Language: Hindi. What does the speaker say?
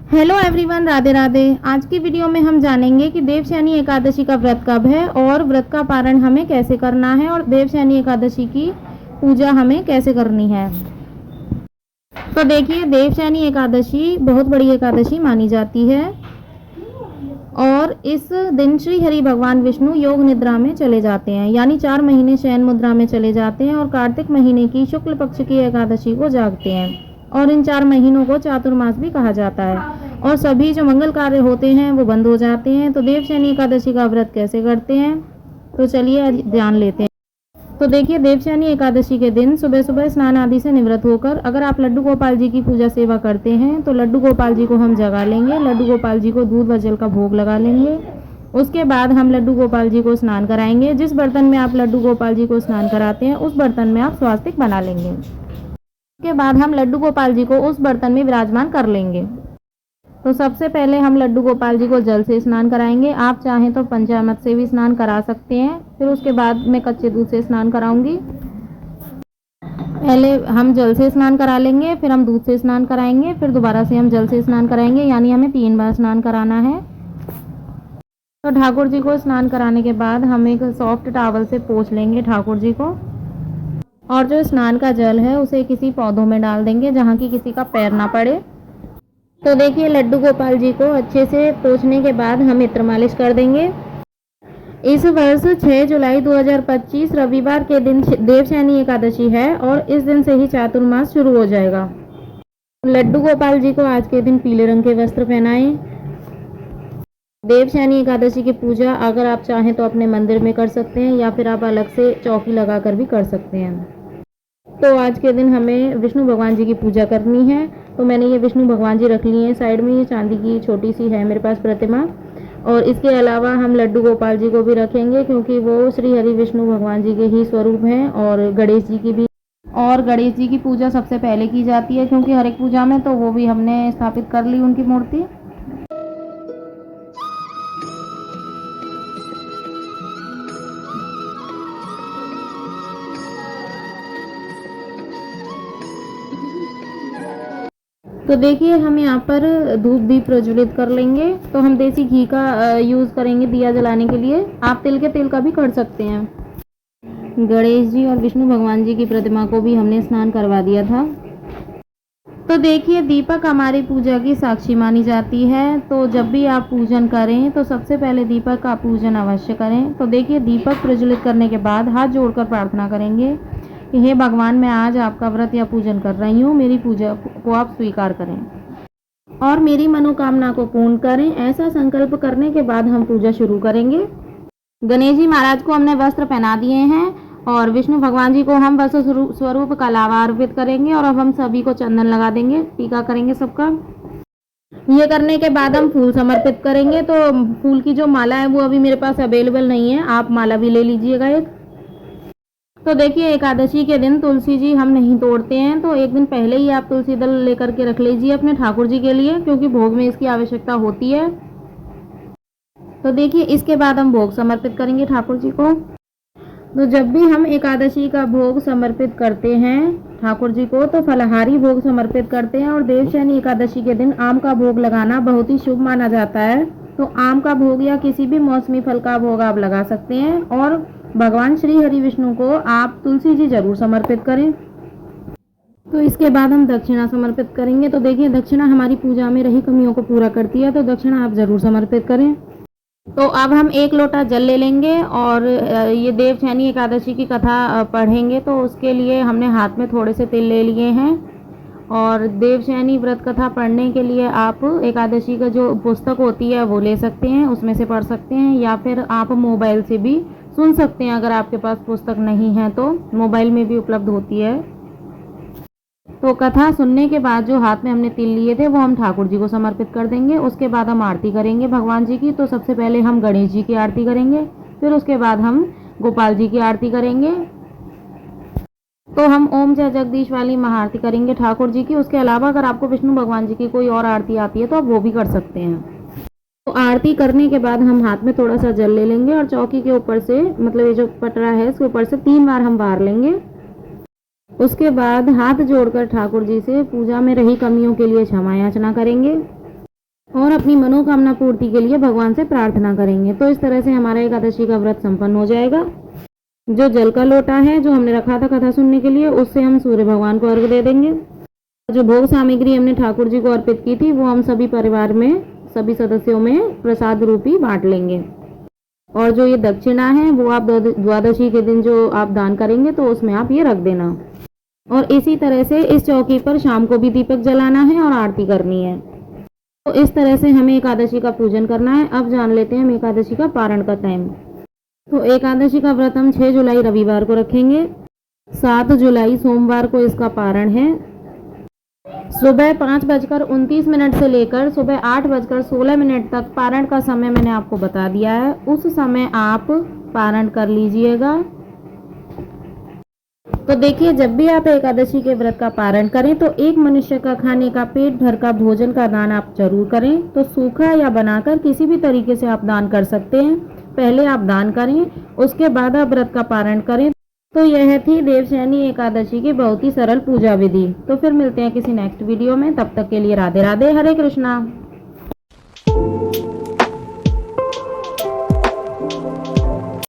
Hello everyone, Radhe Radhe. आज की वीडियो में हम जानेंगे कि देवशयनी एकादशी का व्रत कब है और व्रत का पारण हमें कैसे करना है और देवशयनी एकादशी की पूजा हमें कैसे करनी है। तो देखिए, देवशयनी एकादशी बहुत बड़ी एकादशी मानी जाती है और इस दिन श्री हरि भगवान विष्णु योग निद्रा में चले जाते हैं, यानी 4 महीने शयन मुद्रा में चले जाते हैं और कार्तिक महीने की शुक्ल पक्ष की एकादशी को जागते हैं और इन 4 महीनों को चातुर्मास भी कहा जाता है और सभी जो मंगल कार्य होते हैं वो बंद हो जाते हैं। तो देवशयनी एकादशी का व्रत कैसे करते हैं, तो चलिए जान लेते हैं। तो देखिए, देवशयनी एकादशी के दिन सुबह सुबह स्नान आदि से निवृत्त होकर अगर आप लड्डू गोपाल जी की पूजा सेवा करते हैं तो लड्डू गोपाल जी को हम जगा लेंगे। लड्डू गोपाल जी को दूध व जल का भोग लगा लेंगे। उसके बाद हम लड्डू गोपाल जी को स्नान कराएंगे। जिस बर्तन में आप लड्डू गोपाल जी को स्नान कराते हैं उस बर्तन में आप स्वास्तिक बना लेंगे। उसके बाद हम लड्डू गोपाल जी को उस बर्तन में विराजमान कर लेंगे। तो सबसे पहले हम लड्डू गोपाल जी को जल से स्नान कराएंगे। आप चाहें तो पंचामृत से भी स्नान करा सकते हैं। फिर उसके बाद मैं कच्चे दूध से स्नान कराऊंगी। पहले हम जल से स्नान करा लेंगे, फिर हम दूध से स्नान कराएंगे, फिर दोबारा से हम जल से स्नान कराएंगे, यानी हमें 3 बार स्नान कराना है। तो ठाकुर जी को स्नान कराने के बाद हम एक सॉफ्ट टॉवल से पोंछ लेंगे ठाकुर जी को, और जो स्नान का जल है उसे किसी पौधों में डाल देंगे जहाँ की किसी का पैर ना पड़े। तो देखिए, लड्डू गोपाल जी को अच्छे से पोंछने के बाद हम इत्र मालिश कर देंगे। इस वर्ष 6 जुलाई 2025 रविवार के दिन देवशयनी एकादशी है और इस दिन से ही चातुर्मास शुरू हो जाएगा। लड्डू गोपाल जी को आज के दिन पीले रंग के वस्त्र पहनाएं। देवशयनी एकादशी की पूजा अगर आप चाहें तो अपने मंदिर में कर सकते हैं या फिर आप अलग से चौकी लगाकर भी कर सकते हैं। तो आज के दिन हमें विष्णु भगवान जी की पूजा करनी है। तो मैंने ये विष्णु भगवान जी रख लिए हैं साइड में। ये चांदी की छोटी सी है मेरे पास प्रतिमा, और इसके अलावा हम लड्डू गोपाल जी को भी रखेंगे क्योंकि वो श्री हरि विष्णु भगवान जी के ही स्वरूप हैं। और गणेश जी की भी, और गणेश जी की पूजा सबसे पहले की जाती है क्योंकि हर एक पूजा में तो वो भी हमने स्थापित कर ली उनकी मूर्ति। तो देखिए, हम यहाँ पर धूप दीप प्रज्वलित कर लेंगे। तो हम देसी घी का यूज़ करेंगे दिया जलाने के लिए। आप तिल के तेल का भी कर सकते हैं। गणेश जी और विष्णु भगवान जी की प्रतिमा को भी हमने स्नान करवा दिया था। तो देखिए, दीपक हमारी पूजा की साक्षी मानी जाती है। तो जब भी आप पूजन करें तो सबसे पहले दीपक का पूजन अवश्य करें। तो देखिए, दीपक प्रज्वलित करने के बाद हाथ जोड़कर प्रार्थना करेंगे कि हे भगवान, मैं आज आपका व्रत या पूजन कर रही हूँ, मेरी पूजा को आप स्वीकार करें और मेरी मनोकामना को पूर्ण करें। ऐसा संकल्प करने के बाद हम पूजा शुरू करेंगे। गणेश जी महाराज को हमने वस्त्र पहना दिए हैं और विष्णु भगवान जी को हम वस्त्र स्वरूप का लावा अर्पित करेंगे और अब हम सभी को चंदन लगा देंगे, टीका करेंगे सबका। ये करने के बाद हम फूल समर्पित करेंगे। तो फूल की जो माला है वो अभी मेरे पास अवेलेबल नहीं है, आप माला भी ले लीजिएगा एक। तो देखिए, एकादशी के दिन तुलसी जी हम नहीं तोड़ते हैं, तो एक दिन पहले ही आप तुलसी दल लेकर के रख लीजिए अपने ठाकुर जी के लिए, क्योंकि भोग में इसकी आवश्यकता होती है। तो देखिए, इसके बाद हम भोग समर्पित करेंगे ठाकुर जी को। तो जब भी हम एकादशी का भोग समर्पित करते हैं ठाकुर जी को तो फलाहारी भोग समर्पित करते हैं, और देवशयनी एकादशी के दिन आम का भोग लगाना बहुत ही शुभ माना जाता है। तो आम का भोग या किसी भी मौसमी फल का भोग आप लगा सकते हैं, और भगवान श्री हरि विष्णु को आप तुलसी जी जरूर समर्पित करें। तो इसके बाद हम दक्षिणा समर्पित करेंगे। तो देखिए, दक्षिणा हमारी पूजा में रही कमियों को पूरा करती है, तो दक्षिणा आप जरूर समर्पित करें। तो अब हम 1 लोटा जल ले लेंगे और ये देवशयनी एकादशी की कथा पढ़ेंगे। तो उसके लिए हमने हाथ में थोड़े से तिल ले लिए हैं, और देवशयनी व्रत कथा पढ़ने के लिए आप एकादशी का जो पुस्तक होती है वो ले सकते हैं, उसमें से पढ़ सकते हैं, या फिर आप मोबाइल से भी सुन सकते हैं। अगर आपके पास पुस्तक नहीं है तो मोबाइल में भी उपलब्ध होती है। तो कथा सुनने के बाद जो हाथ में हमने तिल लिए थे वो हम ठाकुर जी को समर्पित कर देंगे। उसके बाद हम आरती करेंगे भगवान जी की। तो सबसे पहले हम गणेश जी की आरती करेंगे, फिर उसके बाद हम गोपाल जी की आरती करेंगे। तो हम ओम जय जगदीश वाली महाआरती करेंगे ठाकुर जी की। उसके अलावा अगर आपको विष्णु भगवान जी की कोई और आरती आती है तो आप वो भी कर सकते हैं। तो आरती करने के बाद हम हाथ में थोड़ा सा जल ले लेंगे और चौकी के ऊपर से, मतलब ये जो पटरा है इसके ऊपर से 3 बार हम बार लेंगे। उसके बाद हाथ जोड़कर ठाकुर जी से पूजा में रही कमियों के लिए क्षमा याचना करेंगे। और अपनी मनोकामना पूर्ति के लिए भगवान से प्रार्थना करेंगे। तो इस तरह से हमारा एकादशी का व्रत संपन्न हो जाएगा। जो जल का लोटा है जो हमने रखा था कथा सुनने के लिए, उससे हम सूर्य भगवान को अर्घ्य दे देंगे। जो भोग सामग्री हमने ठाकुर जी को अर्पित की थी वो हम सभी परिवार में सभी सदस्यों में प्रसाद रूपी बांट लेंगे। और जो ये दक्षिणा है वो आप द्वादशी के दिन जो आप दान करेंगे तो उसमें आप ये रख देना। और इसी तरह से इस चौकी पर शाम को भी दीपक जलाना है और आरती करनी है। तो इस तरह से हमें एकादशी का पूजन करना है। अब जान लेते हैं हम एकादशी का पारण का टाइम। तो एकादशी का व्रत हम 6 जुलाई रविवार को रखेंगे। 7 जुलाई सोमवार को इसका पारण है। सुबह 5:29 से लेकर सुबह 8:16 तक पारण का समय मैंने आपको बता दिया है। उस समय आप पारण कर लीजिएगा। तो देखिए, जब भी आप एकादशी के व्रत का पारण करें तो एक मनुष्य का खाने का पेट भर का भोजन का दान आप जरूर करें। तो सूखा या बनाकर किसी भी तरीके से आप दान कर सकते हैं। पहले आप दान करें, उसके बाद आप व्रत का पारण करें। तो यह थी देवशयनी एकादशी की बहुत ही सरल पूजा विधि। तो फिर मिलते हैं किसी नेक्स्ट वीडियो में। तब तक के लिए राधे राधे, हरे कृष्णा।